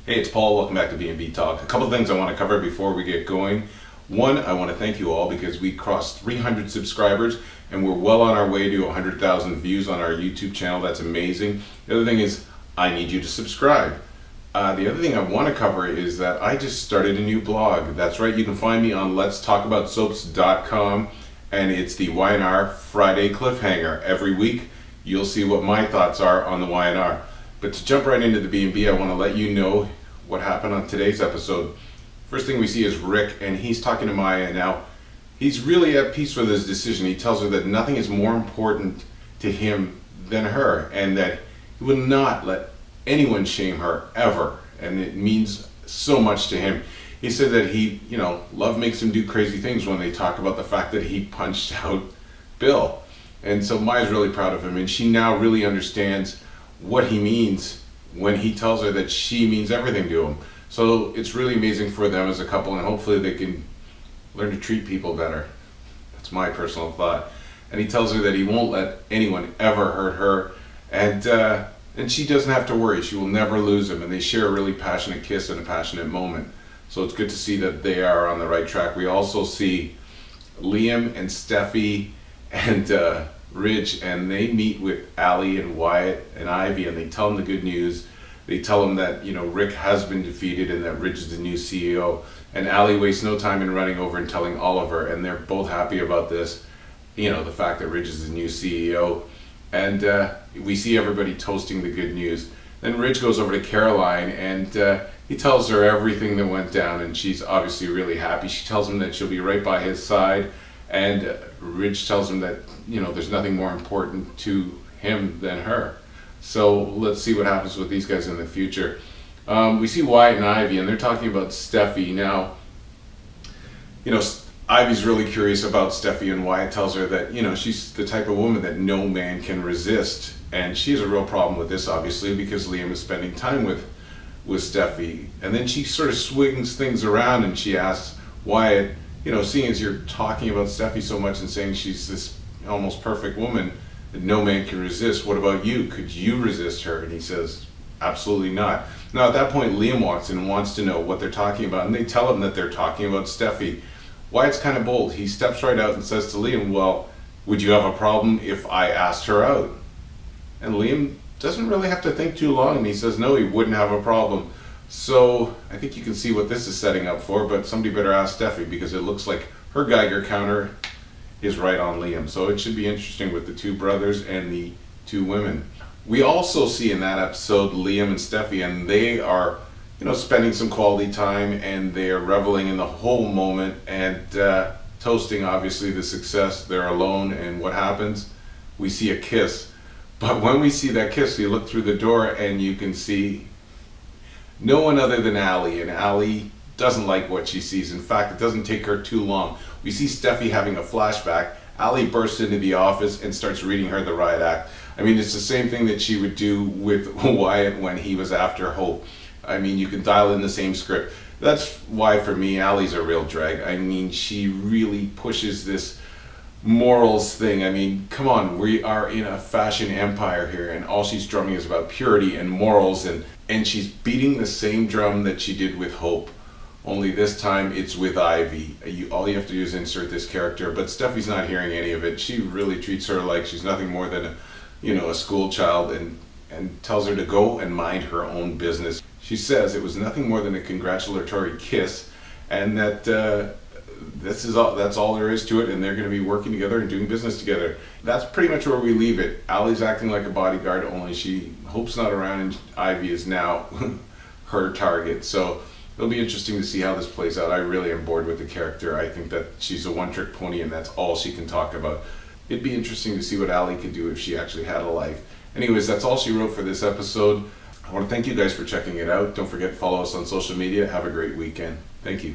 Hey, it's Paul. Welcome back to B&B Talk. A couple of things I want to cover before we get going. One, I want to thank you all because we crossed 300 subscribers and we're well on our way to 100,000 views on our YouTube channel. That's amazing. The other thing is I need you to subscribe. The other thing I want to cover is that I just started a new blog. That's right, you can find me on letstalkaboutsoaps.com, and it's the Y&R Friday Cliffhanger. Every week you'll see what my thoughts are on the Y&R. But to jump right into the B&B, I want to let you know what happened on today's episode. First thing we see is Rick, and he's talking to Maya. Now, he's really at peace with his decision. He tells her that nothing is more important to him than her, and that he would not let anyone shame her, ever. And it means so much to him. He said that love makes him do crazy things when they talk about the fact that he punched out Bill. And so Maya's really proud of him, and she now really understands what he means when he tells her that she means everything to him. So it's really amazing for them as a couple, and hopefully they can learn to treat people better. That's my personal thought. And he tells her that he won't let anyone ever hurt her, and she doesn't have to worry. She will never lose him, and they share a really passionate kiss and a passionate moment. So it's good to see that they are on the right track. We also see Liam and Steffy and Ridge, and they meet with Allie and Wyatt and Ivy, and they tell them the good news. They tell them that Rick has been defeated and that Ridge is the new CEO. And Allie wastes no time in running over and telling Oliver, and they're both happy about this. The fact that Ridge is the new CEO. And we see everybody toasting the good news. Then Ridge goes over to Caroline, and he tells her everything that went down, and she's obviously really happy. She tells him that she'll be right by his side, and Ridge tells him that there's nothing more important to him than her. So let's see what happens with these guys in the future. We see Wyatt and Ivy, and they're talking about Steffy. Now, Ivy's really curious about Steffy, and Wyatt tells her that she's the type of woman that no man can resist, and she has a real problem with this, obviously, because Liam is spending time with Steffy. And then she sort of swings things around, and she asks Wyatt, seeing as you're talking about Steffy so much and saying she's this almost perfect woman that no man can resist, what about you? Could you resist her? And he says, absolutely not. Now at that point, Liam walks in and wants to know what they're talking about, and they tell him that they're talking about Steffy. Wyatt's kind of bold. He steps right out and says to Liam, well, would you have a problem if I asked her out? And Liam doesn't really have to think too long, and he says no, he wouldn't have a problem. So I think you can see what this is setting up for, but somebody better ask Steffy, because it looks like her Geiger counter is right on Liam. So it should be interesting with the two brothers and the two women. We also see in that episode Liam and Steffy, and they are spending some quality time, and they are reveling in the whole moment and toasting obviously the success. They're alone, and what happens? We see a kiss. But when we see that kiss, we look through the door and you can see no one other than Allie, and Allie doesn't like what she sees. In fact, it doesn't take her too long. We see Steffy having a flashback. Allie bursts into the office and starts reading her the riot act. I mean, it's the same thing that she would do with Wyatt when he was after Hope. I mean, you can dial in the same script. That's why, for me, Allie's a real drag. I mean, she really pushes this morals thing. I mean, come on, we are in a fashion empire here, and all she's drumming is about purity and morals, and she's beating the same drum that she did with Hope, only this time it's with Ivy. All you have to do is insert this character, but Steffy's not hearing any of it. She really treats her like she's nothing more than a school child, and tells her to go and mind her own business. She says it was nothing more than a congratulatory kiss, and that that's all there is to it, and they're going to be working together and doing business together. That's pretty much where we leave it. Allie's acting like a bodyguard, only Hope's not around, and Ivy is now her target. So it'll be interesting to see how this plays out. I really am bored with the character. I think that she's a one-trick pony, and that's all she can talk about. It'd be interesting to see what Allie could do if she actually had a life. Anyways, that's all she wrote for this episode. I want to thank you guys for checking it out. Don't forget to follow us on social media. Have a great weekend. Thank you.